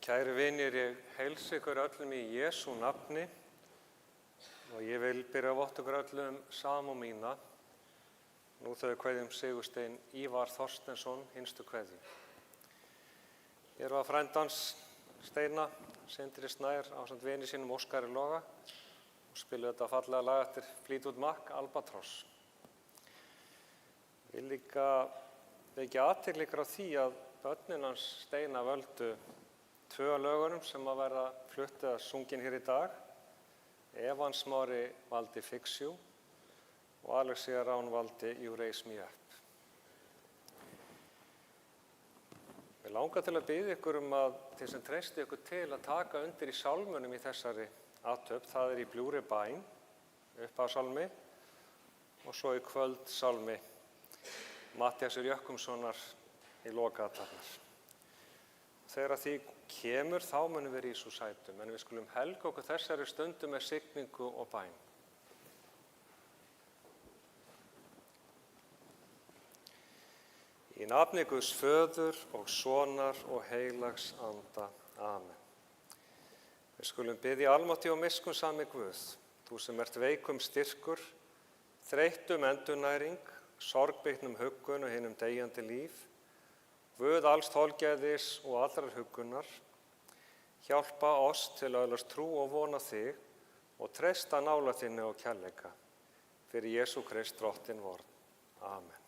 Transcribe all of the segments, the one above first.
Kæru vinir, ég heilsa ykkur öllum í Jesú nafni og ég vil byrja að votta ykkur öllum samúð mína. Nú þegar við kveðjum Sigurstein Ívar Þorsteinsson, hinstu kveðju. Ég var frændans Steina, Sindri Snær, ásamt vini sínum Óskari Loga og spiluðu þetta fallega lag eftir Fleetwood Mac, Albatross. Ég vil líka vekja athygli ykkur á því að börnin hans Steina völdu 2 af lögunum sem að verða flutt eða sungin hér í dag. Evans Smári valdi Fix You og Alexia Rán valdi You Raise Me Up. Við langar til að biðja ykkur að þeir sem treysti ykkur til að taka undir í sálmunum í þessari athöfn. Það í bljúgri bæn, upphafsálmi og svo í kvöld sálmi Matthíasar Jökkumssonar í lokaathafnar. Þegar því kemur þá munum við rísa úr sætum, en við skulum helga okkur þessari stundu með signingu og bæn. Í nafni Guðs Föður og Sonar og heilags anda. Amen. Við skulum biðja almáttug og miskunnsami Guð, þú sem ert veikum styrkur, þreyttum endurnæring, sorgbytnum huggun og hinum deyjandi líf, Guð alls þolgæðis og allrar huggunar, hjálpa oss til að öðlast trú og vona þig og treysta nálægð þinni og kærleika. Fyrir Jesú Krist drottinn vorn. Amen.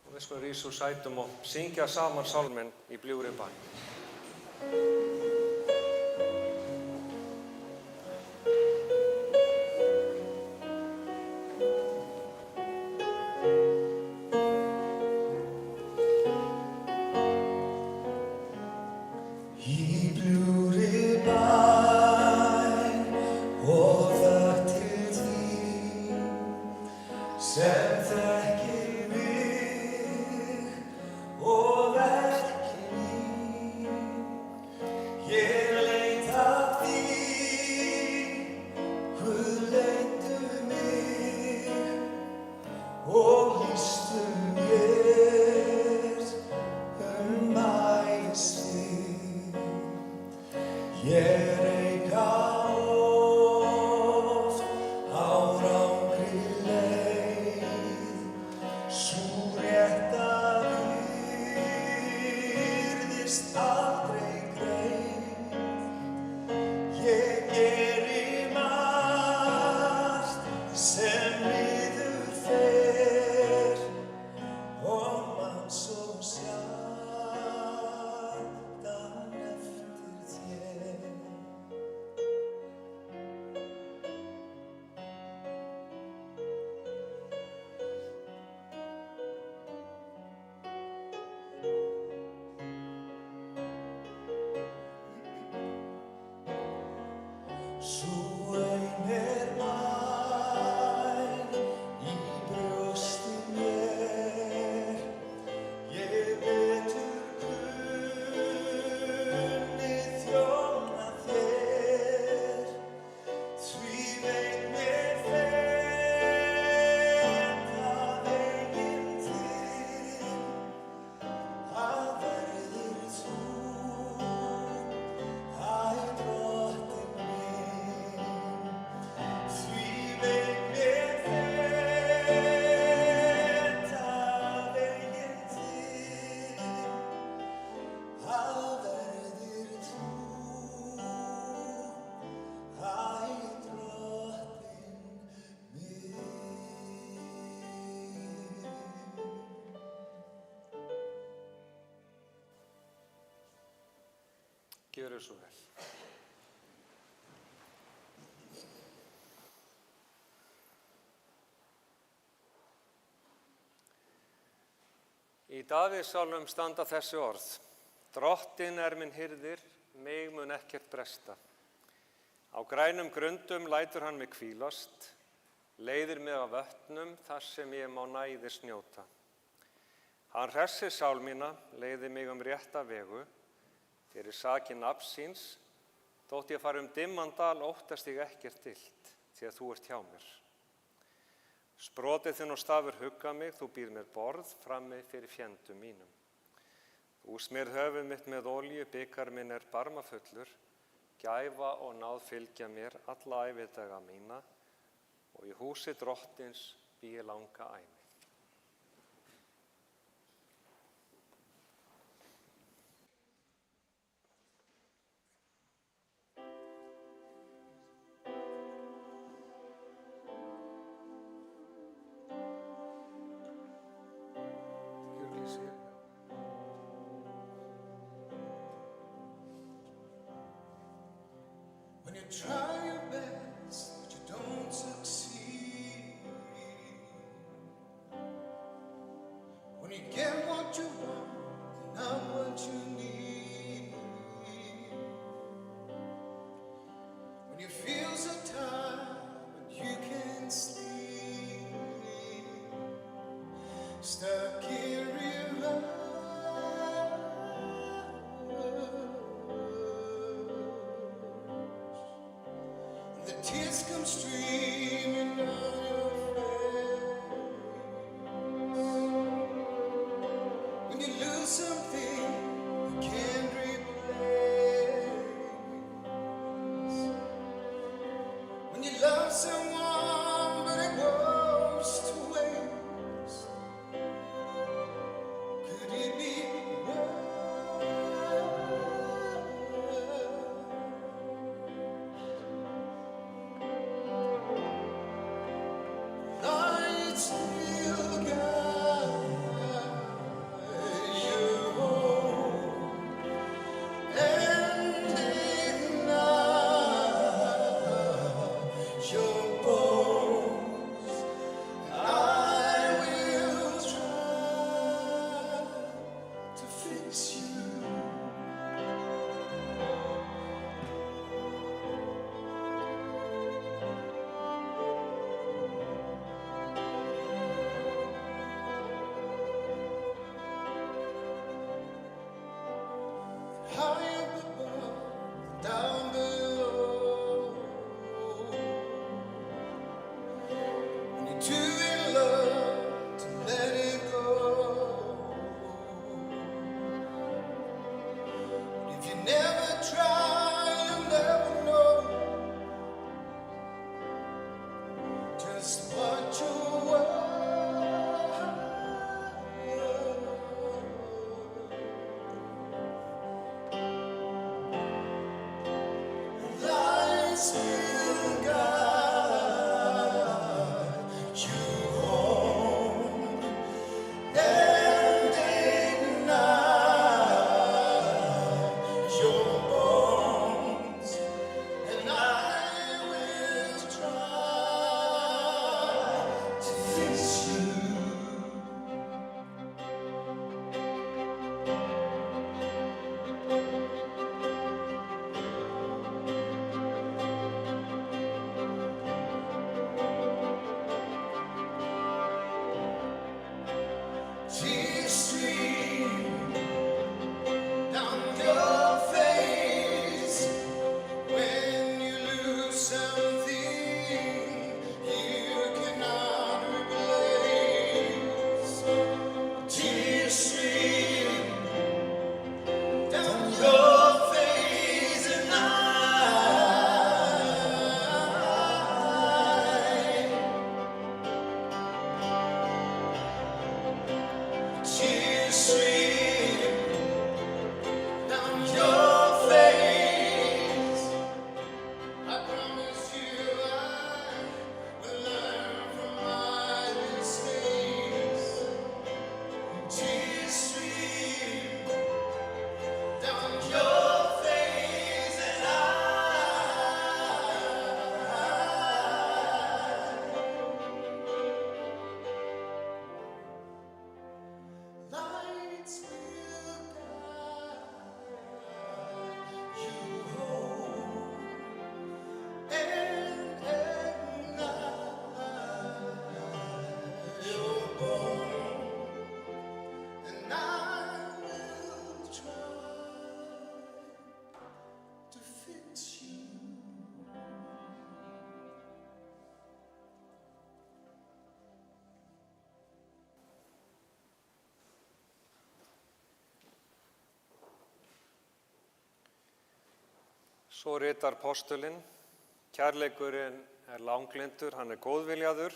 Og við skulum rísa úr sætum og syngja saman sálminn í bljúgri bæn. Gjörðu svo vel. Í Davíðssálmum standa þessi orð: Drottinn minn hirðir, mig mun ekkert bresta. Á grænum grundum lætur hann mig hvílast, leiðir mig á vötnum þar sem ég má næðis njóta. Hann hressir sál mína, leiðir mig rétta vegu, fyrir sakir nafns síns, þótt ég fari dimman dal óttast ég ekkert illt, því að þú ert hjá mér. Sprotið þinn og stafur hugga mig, þú býrð mér borð frammi fyrir fjendum mínum. Þú smyrð höfuð mitt með olíu, bikar minn er barmafullur, gæfa og náð fylgja mér alla ævidaga mína og í húsi Drottins bý ég langa ævi. When you try your best, but you don't succeed. When you get what you want, and not what you need. When you feel so tired, but you can't sleep. Stuck in reverse. The tears come streaming down your face. When you lose something you can't replace. When you love someone but it goes to waste. Svo ritar postulinn: kærleikurinn er langlyndur, hann er góðviljaður,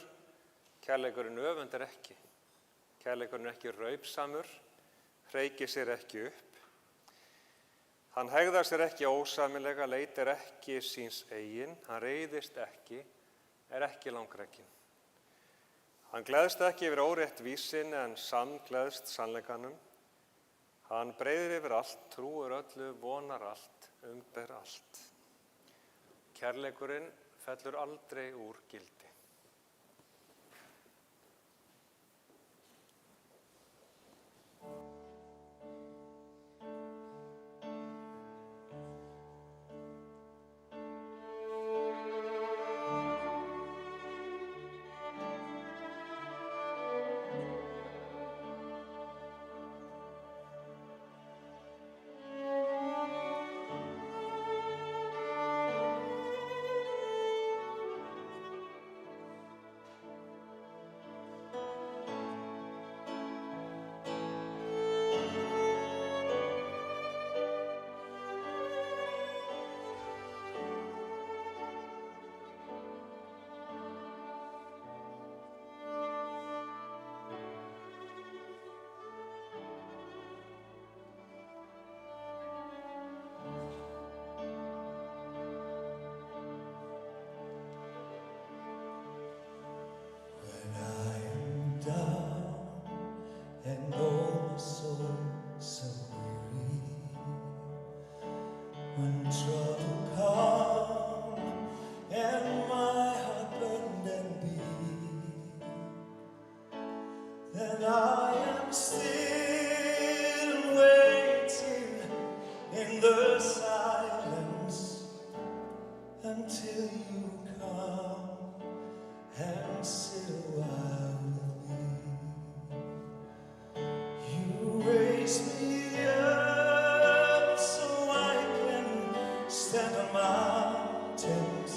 kærleikurinn öfundar ekki. Kærleikurinn er ekki raupsamur, hreykir sér ekki upp. Hann hegðar sér ekki ósæmilega, leitar ekki síns eigin, hann reiðist ekki, er ekki langrækinn. Hann gleðst ekki yfir óréttvísin en samgleðst sannleikanum. Hann breiðir yfir allt, trúir öllu, vonar allt, umber allt. Kærleikurinn fellur aldrei úr gildi. Raise me up so I can stand on mountains.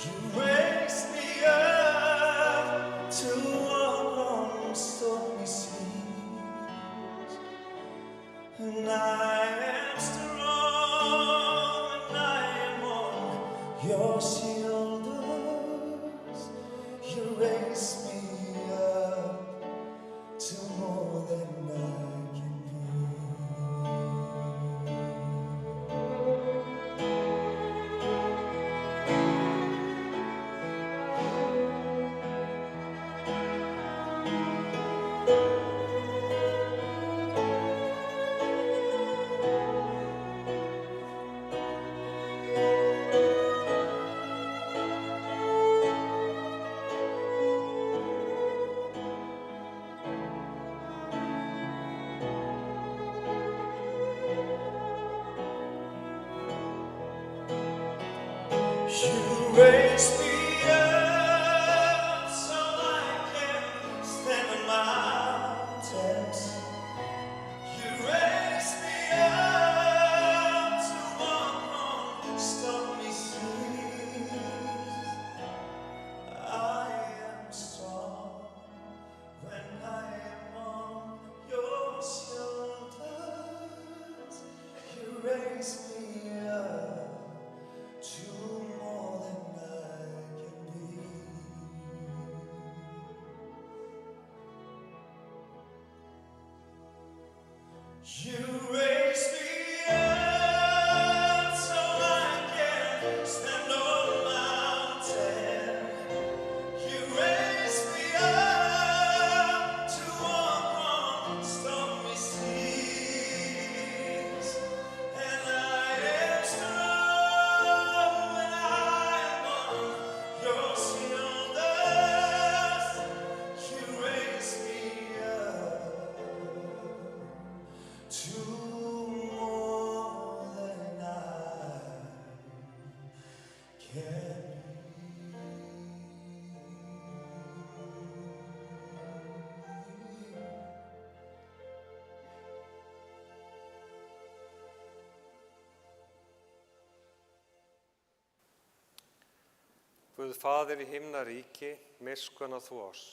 You raise me up to walk on stormy seas. I am strong when I am on your shoulders. You raise me up to more than I can be. You raise me up so I can stand on a mountain. You raise me up to walk on stormy seas. And I am strong when I am on your shoulders. You raise me up to more than I can be. Guð Faðir í himnaríki, miskunna þú oss.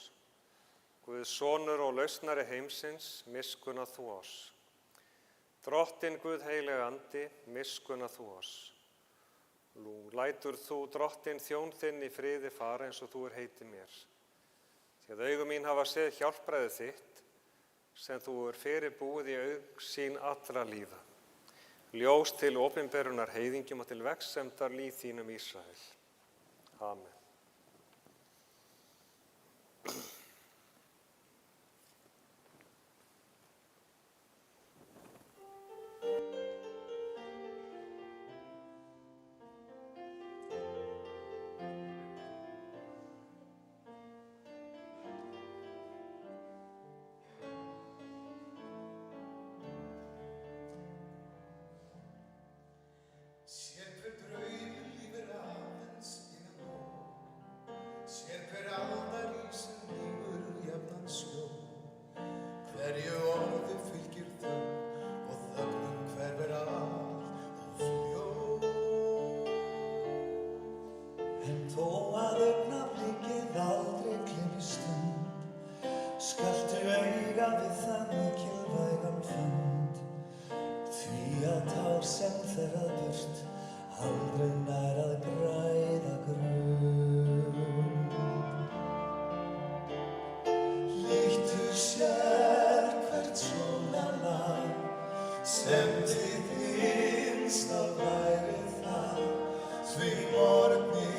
Guð Sonur og lausnari heimsins, miskunna þú oss. Drottinn Guð heilag andi, miskunna þú oss. Nú lætur þú drottinn þjón þinn í friði fara eins og þú heitið mér. Því að augu mín hafa séð hjálpræði þitt, sem þú fyrirbúið í augsýn allra líða. Ljós til opinberunar heiðingjum og til vegsemdar líð þínum Ísrael. Amen. Sér hver draugur lífur aðeins innan nóg, sér hver aldar ísinn lífur jafnan sjó. Hverju orði fylgir þögn og þögnin hverfur allt á fljó. En þó að augnablikið aldrei gleymi stund, skaltu auga við þann mikilvægan fund. Því að tár sem þerrað burt aldrei nær að græða grunn. Líktu sér hvert sólarlag sem þitt innsta væri það, því morgni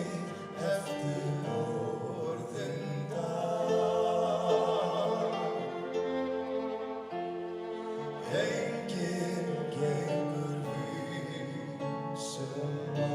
eftir orðinn dag. Enginn gengur vísum að.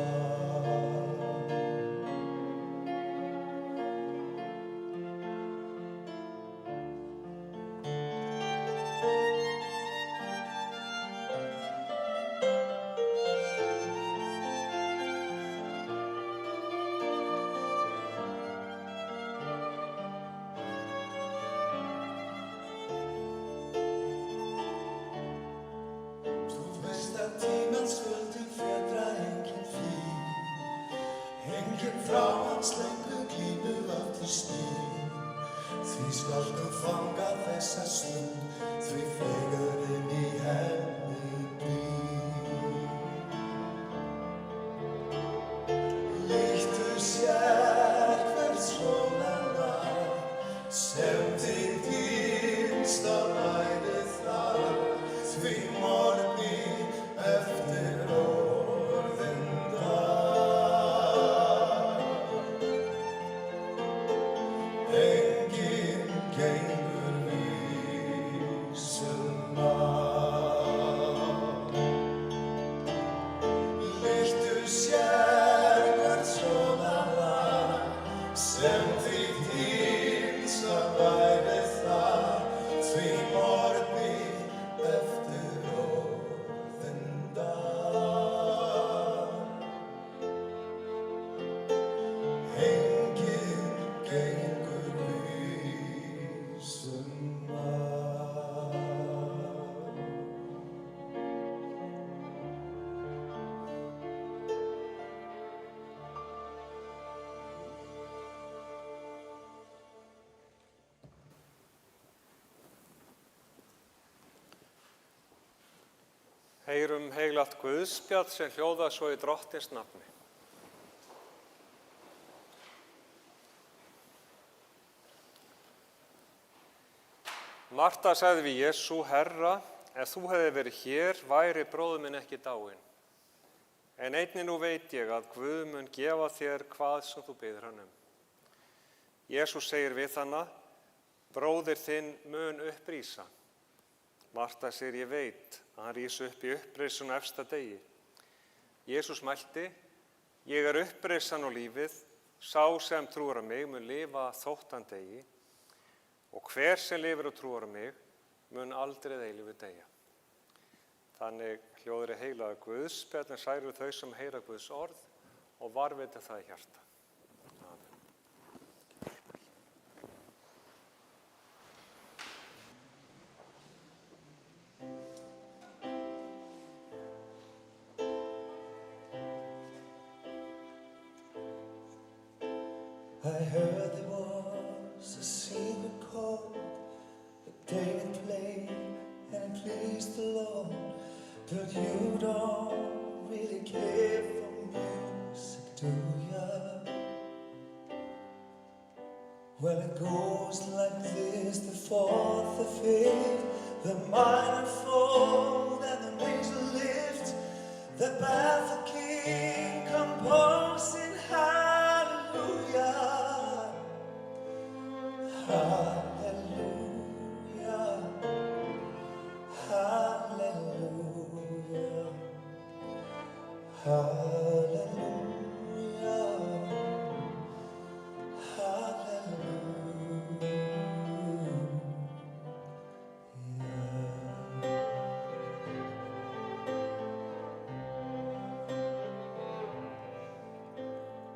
Þú veist að tímans sköldu fjötra enginn flýr, enginn frá hans löngu glímu aftur snýr. Því skaltu fanga þessa stund, því fegurðin í henni býr. Líktu sér hvert sólarlag sem þitt innsta væri þar, því morgni eftir orðinn dag. Enginn gengur vísum að. Líktu sér hvert sólarlag sem þitt innsta væri þar, því morgni eftir orðinn dag. Enginn gengur vísum að. Heyrum heilagt Guðspjall sem hljóðar svo í Drottins nafni. Marta sagði við Jesú: Herra, ef þú hefði verið hér, væri bróðir minn ekki dáinn. En einnig nú veit ég að Guð mun gefa þér hvað sem þú biður hann um. Jesú segir við hana: Bróðir þinn mun upprísa. Marta segir: Ég veit að hann rís upp í upprisun á efsta degi. Jesús mælti: Ég er upprisan og lífið, sá sem trúir á mig mun lifa þótt hann deyi, og hver sem lifir og trúir á mig mun aldrei að eilífu deyja. Þannig hljóðar heilaga Guðspjall, en særu þau sem heyra Guðs orð og varðveita það í hjarta. Amen. I heard there was a secret chord that David played and it pleased the Lord, but you don't really care for music. do ya? Well, it goes like this: the fourth, the fifth, the minor fold, and the major lift, the baffled king composing hallelujah, hallelujah, hallelujah, hallelujah, hallelujah.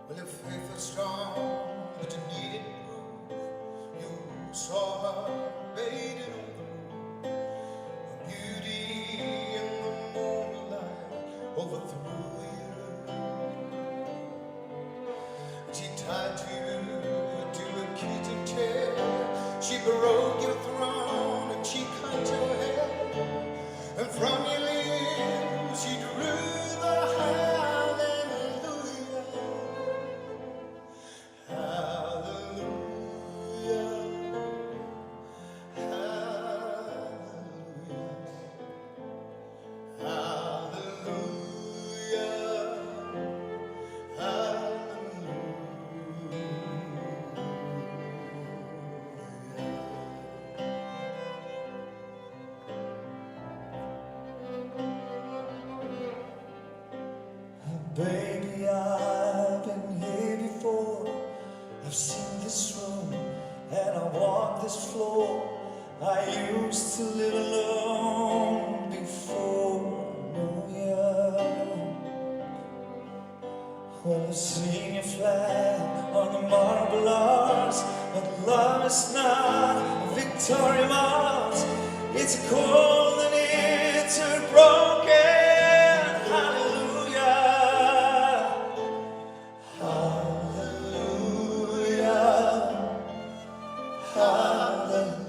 Well, your faith was strong, but you needed proof. You saw her bathing on the roof. Her beauty in the moonlight overthrew you. She tied you to a kitchen chair. She broke your throne and she cut your hair. And from your lips she drew the hallelujah. Hallelujah, hallelujah, hallelujah, baby, I've been here before. I've seen this room and I walked this floor. I used to live alone before I knew ya. Well, I've seen your flag on the marble arch, but love is not a Victoria Mars. It's a cold and it's a broken hallelujah. Hallelujah, hallelujah,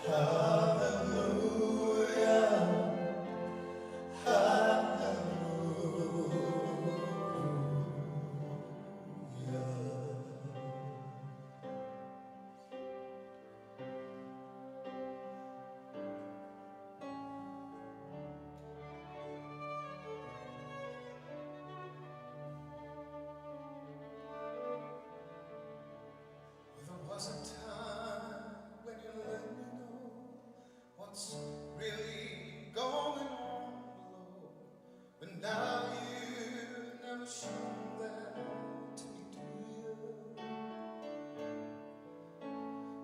hallelujah, There was a time when you let me know what's really going on below, but now you never shown that to me, do you?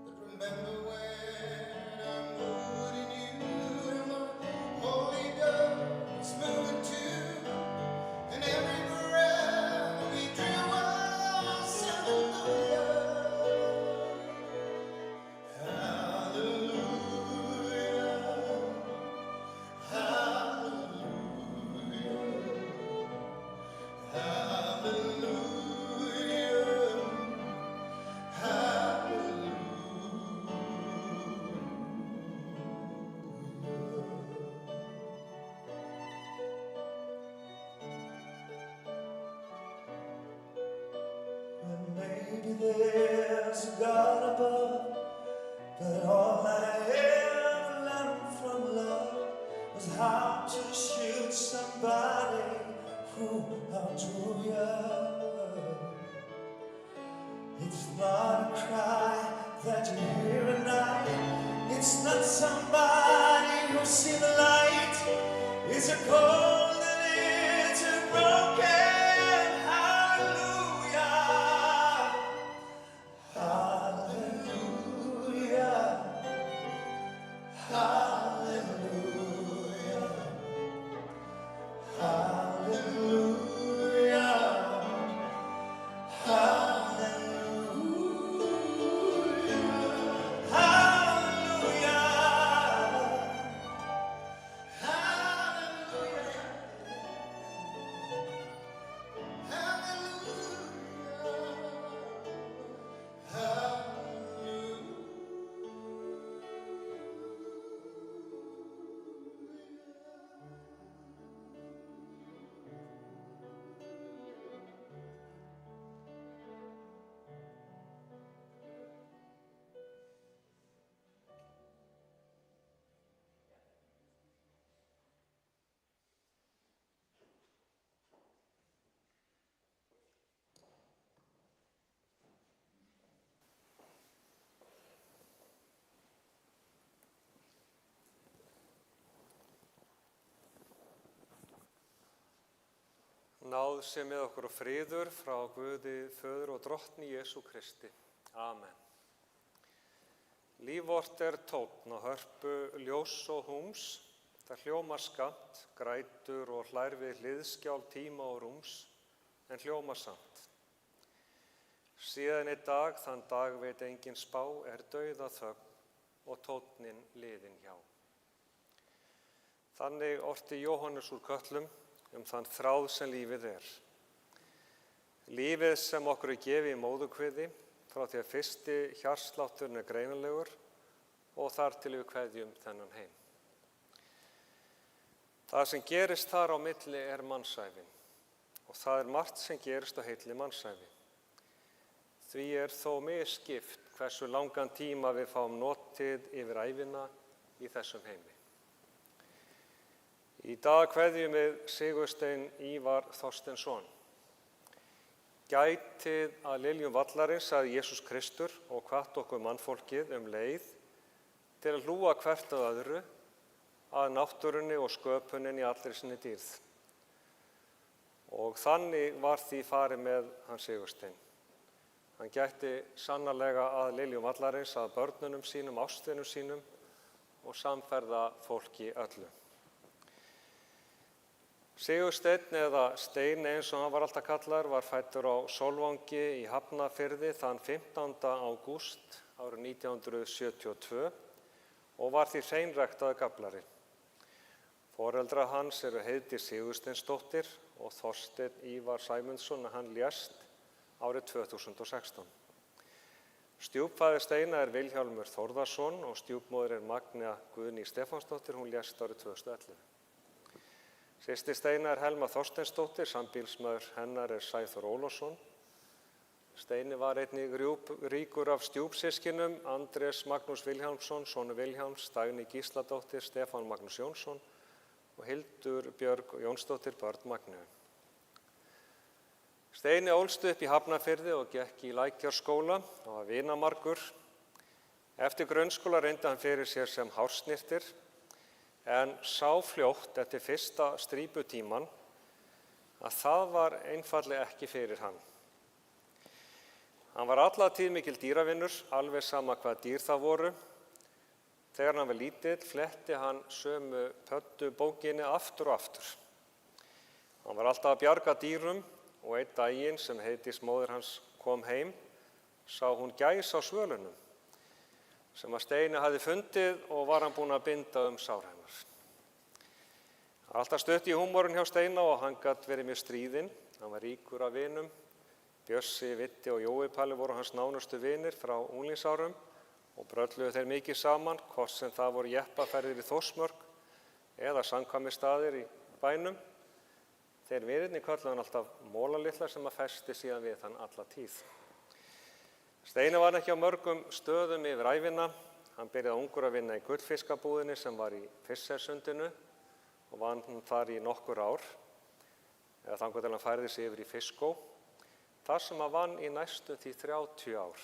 But remember when I'm holding you and the Holy Ghost moving too, and every breath we drew was hallelujah. Maybe there's a God above, but all I ever learned from love was how to shoot somebody who outdrew you. It's not a cry that you hear at night. It's not somebody who's seen the light. It's a cold and it's a broken hallelujah. Hallelujah, hallelujah, hallelujah, hallelujah, hallelujah, hallelujah. Sáð sé með okkur og friður frá Guði, Föður og Drottni Jesú Kristi. Amen. Líf vort tónn og hörpu ljós og húms, það hljómar skammt, grætur og hlær við hliðskjál tíma og rúms, en hljómar samt. Síðan dag, þann dag veit engin spá, dauða þögn og tónninn liðinn hjá. Þannig orti Jóhannes úr Kötlum þann þráð sem lífið Lífið sem okkur gefið í móðurkviði, frá því að fyrsti hjartslátturinn greinanlegur og þar til við kveðjum þennan heim. Það sem gerist þar á milli mannsævin og það margt sem gerist á heilli mannsævi. Því þó misskipt hversu langan tíma við fáum notið yfir ævina í þessum heimi. Í dag kveðjum við Sigurstein Ívar Þorsteinsson. Gætið að liljum vallarins, sagði Jesús Kristur og hvatt okkur mannfólkið leið til að hlúa hvert að öðru, að náttúrunni og sköpuninni í allri sinni dýrð. Og þannig var því farið með hann Sigurstein. Hann gætti sannarlega að liljum vallarins, að börnunum sínum, ástvinum sínum og samferða fólki öllu. Sigursteinn eða Steini eins og hann var alltaf kallaður var fæddur á Sólvangi í Hafnarfirði þann 15. ágúst árið 1972 og var því hreinræktaður gaflari. Foreldrar hans Heiðdís Sigursteinsdóttir og Þorsteinn Ívar Sæmundsson, hann lést árið 2016. Stjúpfaðir Steina Vilhjálmur Þórðarson og stjúpmóðir Magnea Guðný Stefánsdóttir, hún lést árið 2011. Systir Steina Helma Þorsteinsdóttir, sambýlismaður hennar Sæþór Ólafsson. Steini var einnig ríkur af stjúpsystkinum, Andrés Magnús Vilhjálmsson, sonur Vilhjálms, Dagný Gísladóttir, Stefán Magnús Jónsson og Hildur Björg Jónsdóttir, börn Magneu. Steini ólst upp í Hafnarfirði og gekk í Lækjarskóla og var vinamargur. Eftir grunnskóla reyndi hann fyrir sér sem hársnyrtir, en sá fljótt eftir fyrsta stríputíman að það var einfaldlega ekki fyrir hann. Hann var alla tíð mikil dýravinnur, alveg sama hvað dýr það voru. Þegar hann var lítill fletti hann sömu pöddubókinni aftur og aftur. Hann var alltaf að bjarga dýrum og einn daginn sem Heiðdís móðir hans kom heim, sá hún gæs á svölunum sem að Steini hafði fundið og var hann búinn að binda sár hennar. Alltaf stutt í húmorinn hjá Steina og hann gat verið mjög stríðinn. Hann var ríkur af vinum. Bjössi, Vitti og Jói Palli voru hans nánustu vinir frá unglingsárum og brölluðu þeir mikið saman, hvort sem það voru jeppaferðir í Þórsmörk eða samkvæmisstaðir í bænum. Þeir vinirnir kölluðu hann alltaf Mólalitla sem að festi síðan við hann alla tíð. Steini var ekki á mörgum stöðum yfir ævina. Hann byrjaði ungur að vinna í gullfiskabúðinni sem var í Fiskersundinu og vann þar í nokkur ár, eða þangað til hann færði sig yfir í Fiskó, þar sem hann vann í næstum því 30 ár.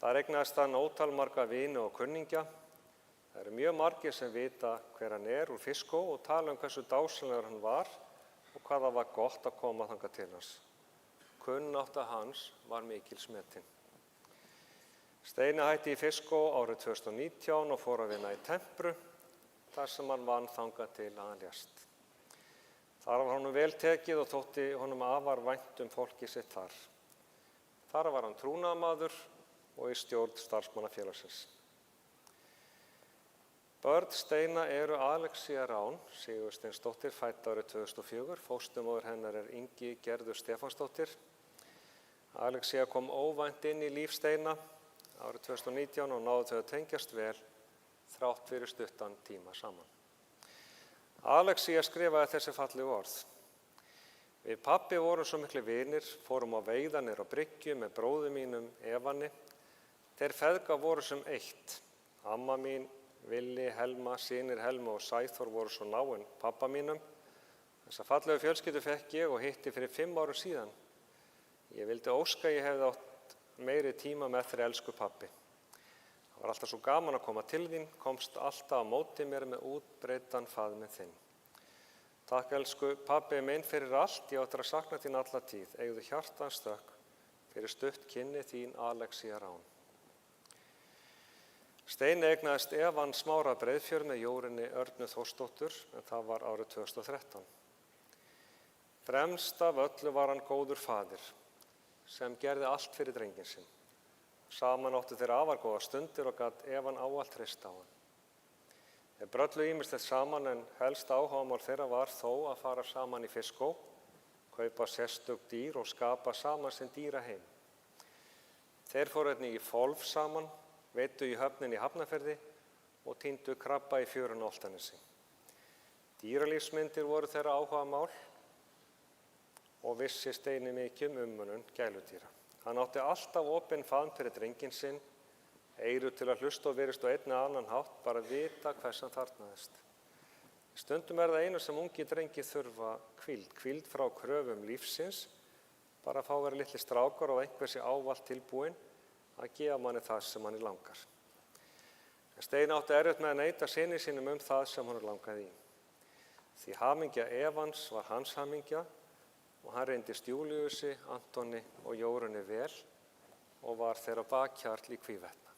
Þar eignaðist hann ótal marga vini og kunningja. Það eru mjög margir sem vita hver hann úr Fiskó og tala hversu dásamlegur hann var og hvað það var gott að koma þangað til hans. Kunnátta hans var mikils metin. Steini hætti í Fiskó árið 2019 og fór að vinna í Tempru, þar sem hann vann þangað til að hann lést. Þar var honum vel tekið og þótti honum afar vænt fólkið sitt þar. Þar var hann trúnaðarmaður og í stjórn starfsmannafélagsins. Börn Steina Alexía Rán Sigursteinsdóttir, fædd árið 2004, fósturmóðir hennar Ingi Gerður Stefánsdóttir. Alexía kom óvænt inn í líf Steina árið 2019 og náðu þau að tengjast vel þrátt fyrir stuttan tíma saman. Alexía skrifaði þessi fallegu orð. Við pabbi vorum svo miklu vinir, fórum á veiðar á bryggju með bróður mínum Evani. Þeir feðga voru sem eitt. Amma mín, Villi, Helma, synir Helma og Sæþór voru svo náin pabba mínum. Þessa fallegu fjölskyldu fékk ég og hitti fyrir 5 árum síðan. Ég vildi óska ég hefði átt meiri tíma með þér, elsku pabbi. Það var alltaf svo gaman að koma til þín, komst alltaf á móti mér með útbreiddan faðminn þinn. Takk elsku pabbi minn fyrir allt, ég áttur að sakna þín alla tíð. Eigðu hjartans þökk fyrir stutt kynni þín Alexía Rán. Steini eignaðist Evan Smára Breiðfjörð með Jórunni Örnu Þórsdóttur, en það var árið 2013. Fremst af öllu var hann góður faðir, sem gerði allt fyrir drenginn sinn. Saman áttu þeir afar góðar stundir og gat Evan ávallt treyst á hann. Þeir bröllu ýmislegt saman en helst áhugamál þeirra var þó að fara saman í fiskó, kaupa sérstök dýr og skapa saman sinn dýraheim. Þeir fóru einnig í Folf saman, veiddu í höfninni í Hafnarfirði og tíndu krabba í fjörunni á Álftanesi. Dýralífsmyndir voru þeirra áhugamál og vissi Steini mikið umönnun gæludýra. Hann átti alltaf opinn faðm fyrir drenginn sinn, eyru til að hlusta og virðist á einn eða annan hátt, bara vita hvers hann þarfnaðist. Stundum það einu sem ungi drengi þurfa hvíld frá kröfum lífsins, bara að fá að vera litli strákar og einhversi ávallt tilbúinn að gefa manni það sem manni langar. En Steini átti erfitt með að neita syni sínum það sem hann langaði í. Því hamingja Evans var hans hamingja og hann reyndist Júlíusi, Antoni og Jórunni vel og var þeirra bakhjarl í hvívetna.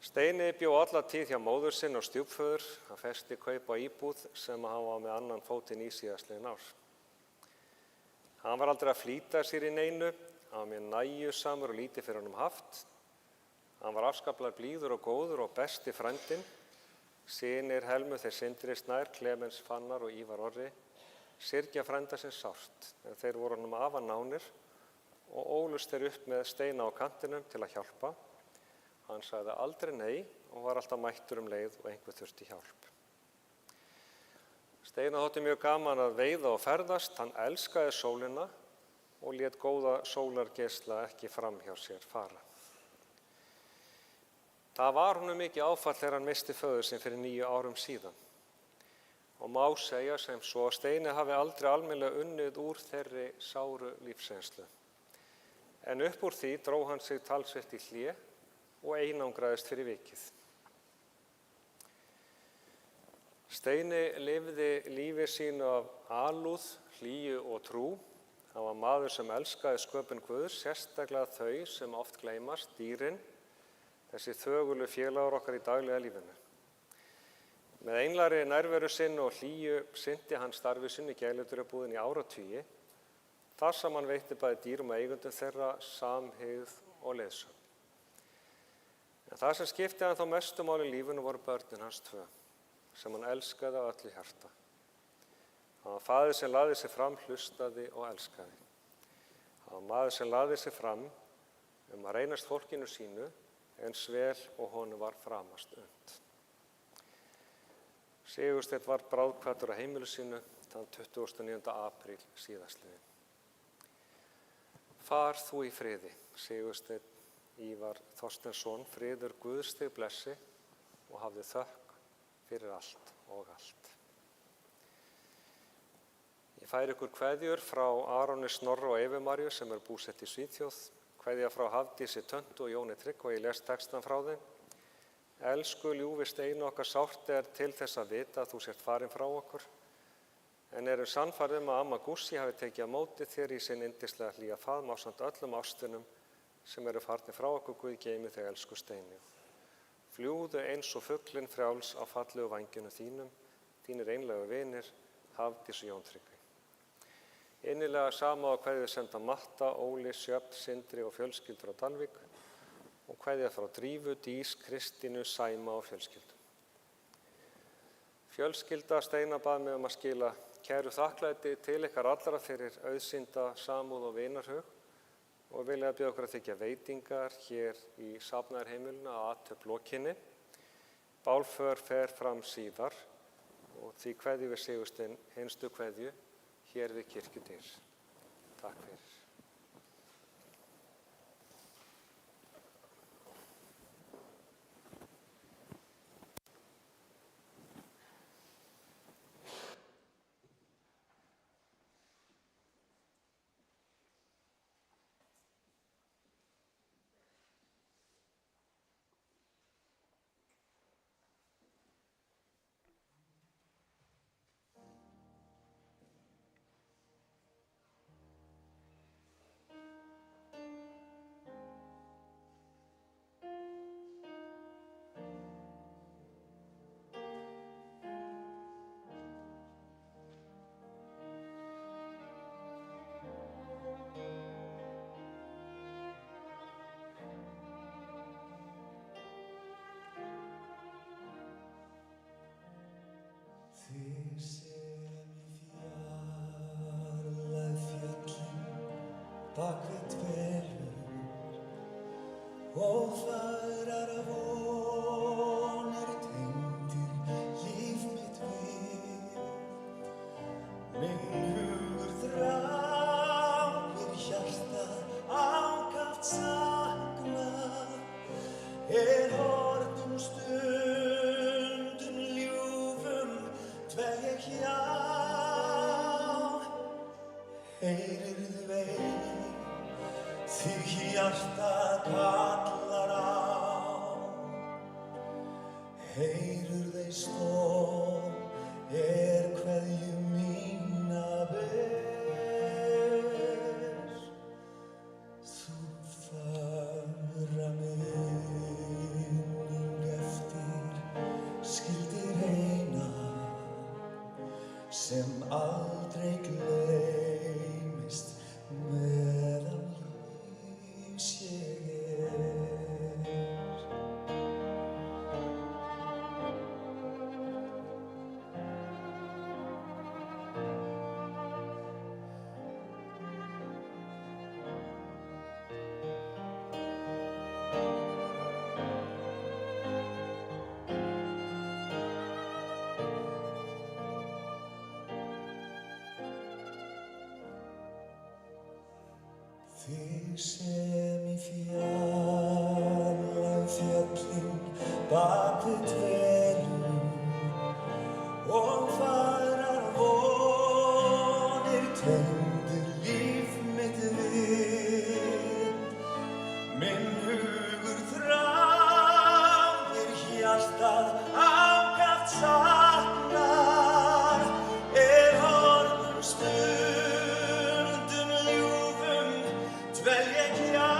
Steini bjó alla tíð hjá móður sinn og stjúpföður, hann festi kaup á íbúð sem hann var með annan fótinn í síðastliðin ár. Hann var aldrei að flýta sér í neinu, hann var mjög nægjusamur og lítið fyrir honum haft. Hann var afskaplega blíður og góður og besti frændinn. Synir Helmu þeir Sindri Snær, Klemens Fannar og Ívar Orri syrgja frænda sinn sárt, en þeir voru honum afar nánir og ólust þeir upp með Steina á kantinum til að hjálpa. Hann sagði aldrei nei og var alltaf mættur leið og einhver þurfti hjálp. Steina þótti mjög gaman að veiða og ferðast, hann elskaði sólina og lét góða sólargeisla ekki fram hjá sér fara. Það var honum mikið áfall þegar hann missti föður sinn fyrir 9 árum síðan. Og má segja sem svo að Steini hafi aldrei almennilega unnið úr þeirri sáru lífsreynslu. En upp úr því dró hann sig talsvert í hlé og einangraðist fyrir vikið. Steini lifði lífi sínu af alúð, hlýju og trú. Hann var maður sem elskaði sköpun Guðs, sérstaklega þau sem oft gleymast, dýrin, þessi þögulu félagar okkar í daglega lífinu. Með einlægri nærveru sinni og hlýju sinnti hann starfi sinni í gæludýrabúðinni í áratugi, þar sem hann veitti bæði dýrum og eigendum þeirra samhygð og leiðsögn. En það sem skipti hann þá mestu máli í lífinu voru börnin hans 2, sem hann elskaði af öllu hjarta. Hann var faðir sem lagði sig fram, hlustaði og elskaði. Hann var maður sem lagði sig fram að reynast fólkinu sínu eins vel og honum var framast unnt. Sigursteinn var bráðkvaddur á heimilu sínu þann 29. apríl síðastliðinn. Far þú í friði, Sigursteinn Ívar Þorsteinsson, friður Guðs þig blessi og hafði þökk fyrir allt og allt. Ég færi ykkur kveðjur frá Aroni Snorra og Evu Maríu sem búsett í Svíþjóð, kveðja frá Hafdísi Töndu og Jóni Tryggva og ég les textan frá þeim. Elsku ljúfi Steini, okkar sárt til þess að vita að þú sért farin frá okkur, en erum sannfærð að amma Gússi hafi tekið á móti þér í sinn yndislega hlýja faðm ásamt öllum ástunum sem farnir frá okkur. Guð geymi þig, elsku Steini. Fljúðu eins og fuglinn frjáls á fallegu vængjunum þínum, þínir einlegu vinir, Hafdís og Jón Tryggvi. Innilega sama á kveðju senda Matta, Óli, Sjöfn, Sindri og fjölskyldur á Dalvík og kveðja frá Drífu, Dís, Kristínu, Sæma og fjölskyldum. Fjölskylda Steina bað mig að skila kæru þakklæti til ykkar allra fyrir auðsýnda samúð og vinarhug og vilja bjóða okkur að þiggja veitingar hér í safnaðarheimilinu að athöfn lokinni. Bálför fer fram síðar og því kveðju við Sigurstein hinstu kveðju hér við kirkjudyr. Takk fyrir. og fagrar vonir tengdir líf mitt við. Minn hugur þráir hjartað ákaft saknar, horfnum stundum ljúfum dvel ég hjá. Heyrirðu ei, því hjartað kallar á. Heyrur þeir storm, kveðju mína ber. Þú fagra minning eftir skildir eina, sem aldrei gleymist meðan lífs ég Þig sem í fjarlæg fjöllin bak við dvelur og fagrar vonir tengdir líf mitt við. Minn hugur þráir hjartað ákaft saknar, horfnum stundum ljúfum dvel ég hjá.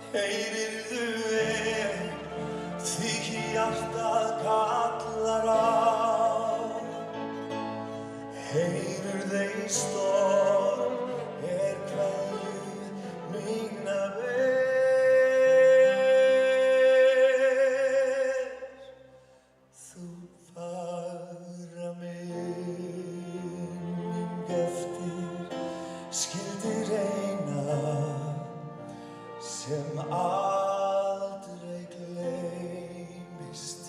Heyrirðu ei, því hjartað kallar á. Heyrur þeir storm, kveðju mína ber. Þú fagra minning eftir skildir eina, sem aldrei gleymist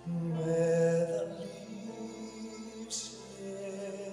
meðan lífs ég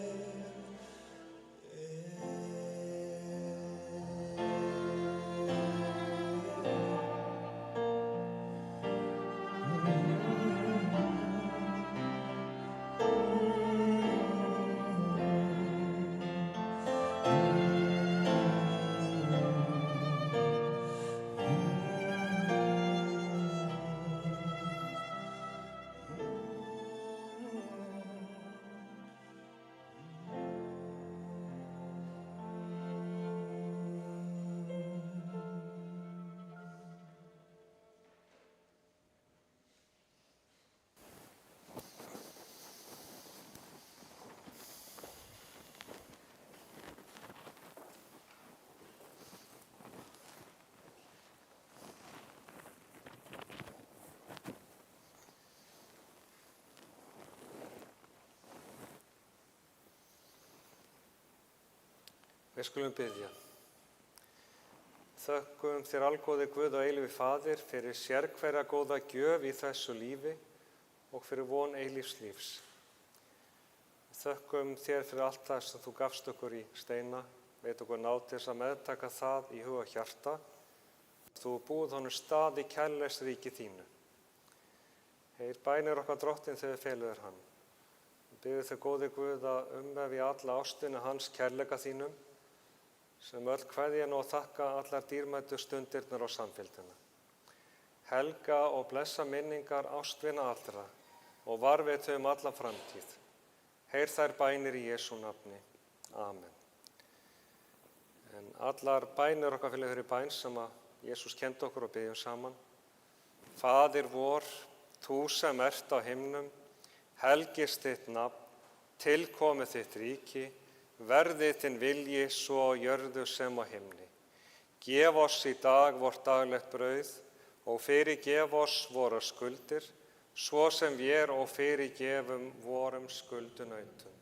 Við skulum biðja. Þökkum þér algóði Guð og eilífi Faðir fyrir sérhverja góða gjöf í þessu lífi og fyrir von eilífs lífs. Þökkum þér fyrir allt það sem þú gafst okkur í steina, veit okkur ná til þess að meðtaka það í hug og hjarta. Þú búið honum stað í kærleiksríki þínu. Heyr bænir okkar Drottinn þegar við felum þér hann. Við biðjum þig góði Guð að umvefja alla ástina hans kærleika þínum, sem öll kveðja nú og þakka allar dýrmætu stundirnar og samfylgdina. Helga og blessa minningar ástvina allra og varveit þau alla framtíð. Heyr þær bænir í Jesú nafni. Amen. En allar bænir okkar fyrir þeirri bæn sem að Jesús kendi okkur og biðjum saman. Faðir vor, þú sem ert á himnum, helgist þitt nafn, tilkomi þitt ríki, verði þinn vilji svo á jörðu sem á himni. Gef oss í dag vort daglegt brauð og fyrirgef oss vorar skuldir, svo sem vér og fyrirgefum vorum skuldunautum.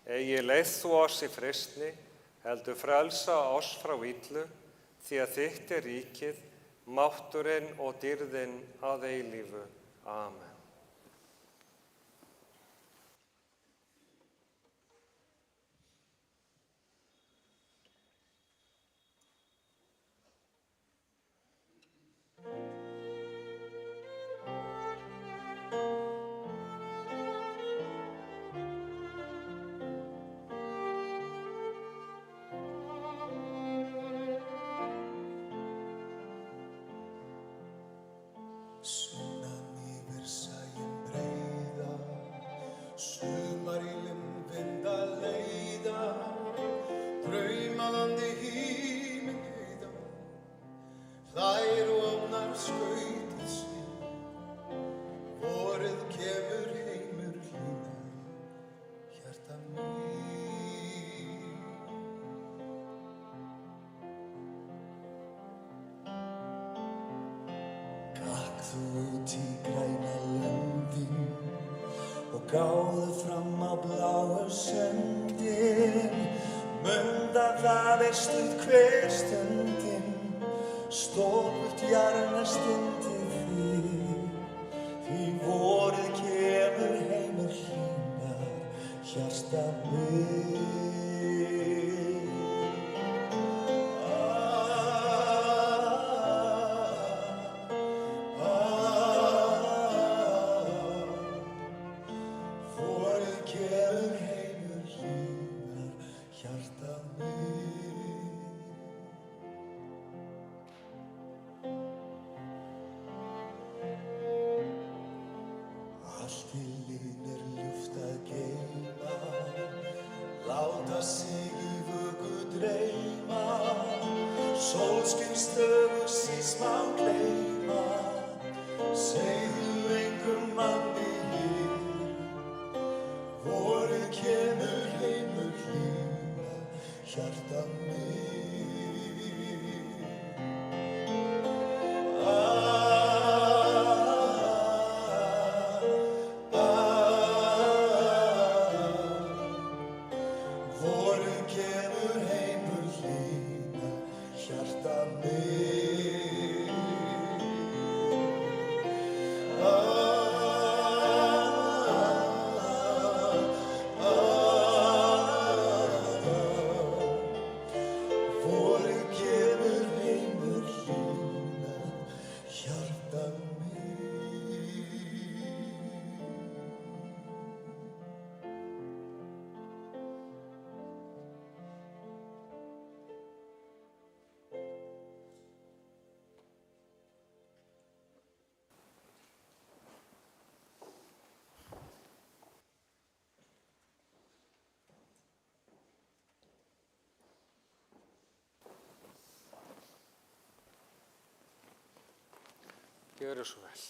Eigi leið þú oss í freistni, heldur frelsa oss frá illu, því að þitt er ríkið, mátturinn og dýrðin að eilífu. Amen. Sunnan yfir sæinn breiða, sumarílinn vinda leiða, draumalandi híminn heiða, hlær og opnar skautið sig, vorið kemur heimur hlýnar, hjarta mín. Gakk þú út í græna löndin og gáðu fram á bláu söndin, munda það stutt hver stundin, stórt jarðna stundið því vorið kemur heimur hlýnar, hjarta mitt. Allt í lifir ljúft að geyma, láta sig í vöku dreyma, sólskinstögur sísmá gleyma, segðu engum manni hér, vorið kemur heimur hlýnar, hjarta mitt. Gjörðu svo vel.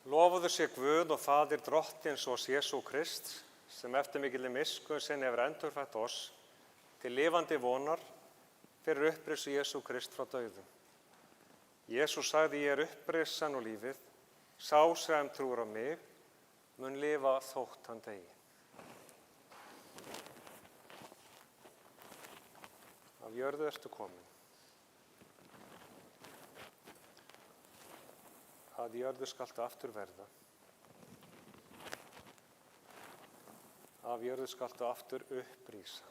Lofaður sé Guð og Faðir Drottins og Jesú Krist, sem eftir mikilli miskunn sinni hefur endurfætt oss til lifandi vonar fyrir upprisu Jesú Krist frá dauðum. Jesús sagði: ég er upprisan og lífið, sá sem trúir á mig mun lifa þótt hann deyi. Af jörðu ertu komin, að jörðu skaltu aftur verða, af jörðu skaltu aftur upprísa.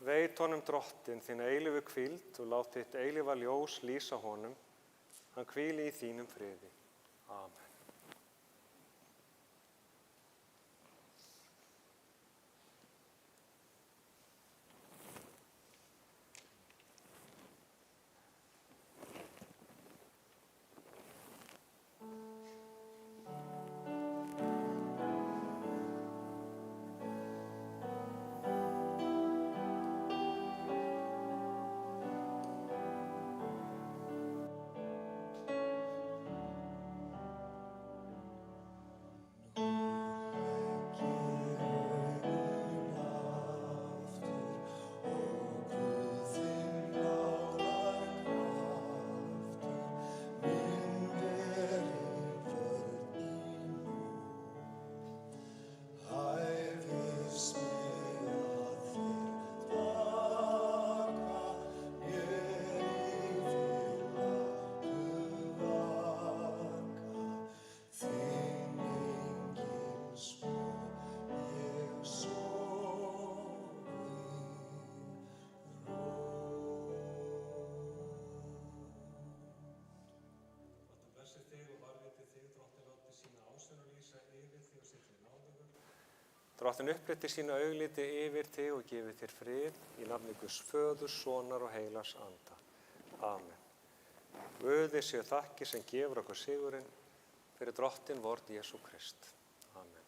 Veit honum Drottinn þín eilífu hvíld og lát þitt eilífa ljós lýsa honum, hann hvíli í þínum friði. Amen. Drottinn uppliti sína augliti yfir þig og gefi þér frið í nafni Guðs Föðurs, Sonar og Heilags Anda. Amen. Guði séu þakkir sem gefur okkur sigurinn fyrir Drottinn vorn Jesú Krist. Amen.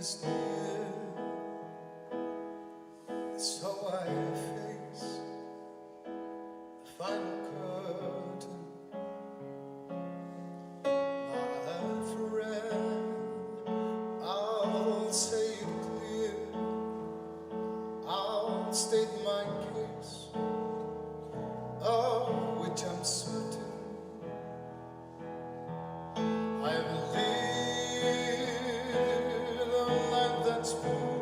is near, so I face the final curtain. My friend, I'll say it clear, I'll state my case, of which I'm certain. I've lived a life that's full.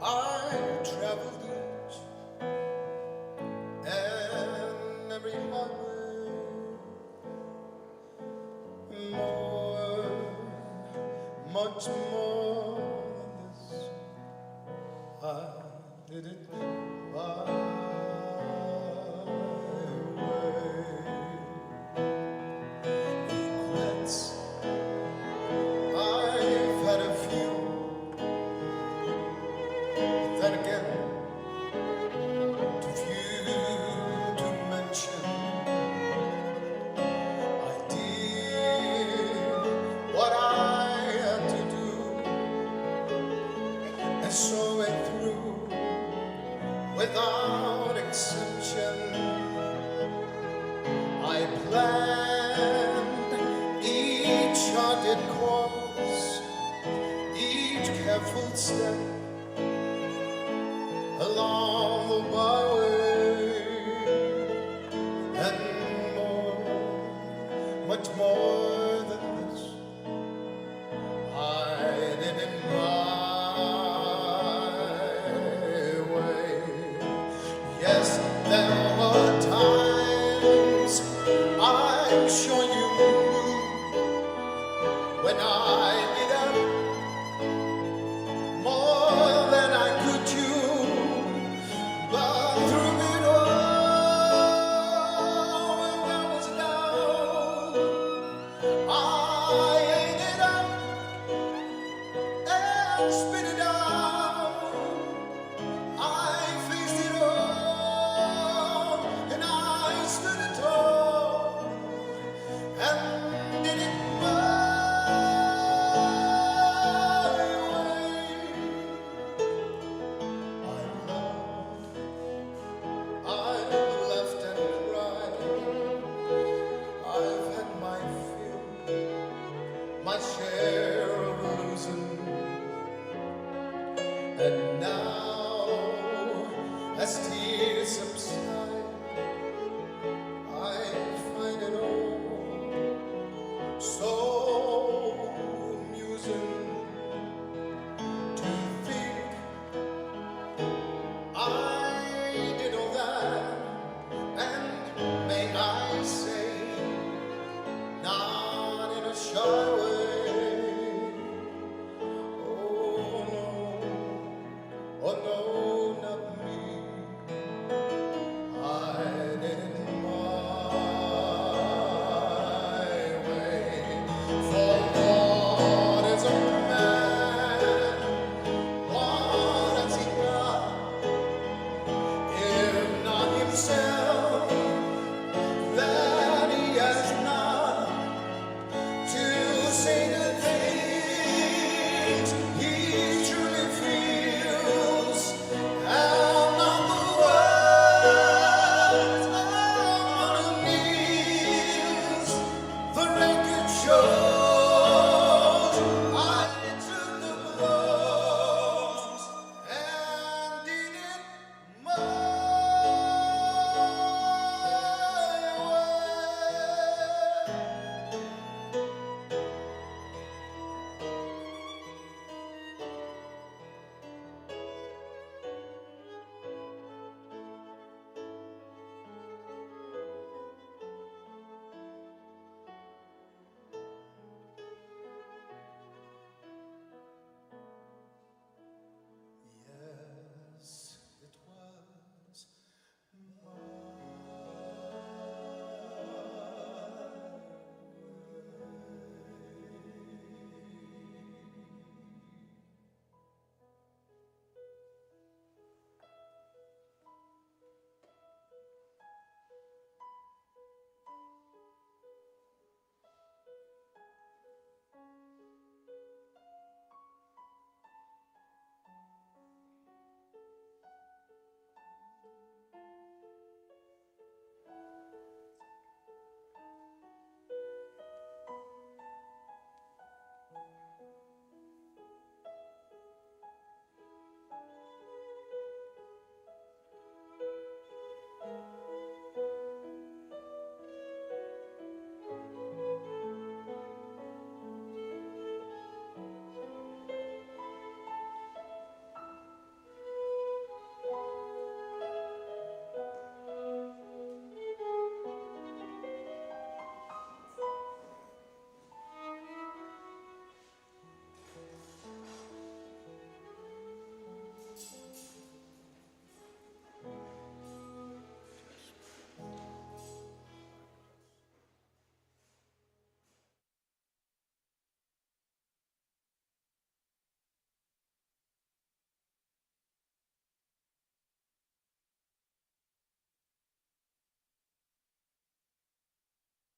I've traveled each and every highway. More, much more than this, I did it my way. Regrets, I've had a few, but then again, too few to mention. I did what I had to do, and so went through without exception. I planned each charted course, each careful step along the byway, and more, much more than this, I did it my way. Yes, there were times I'm sure you knew when I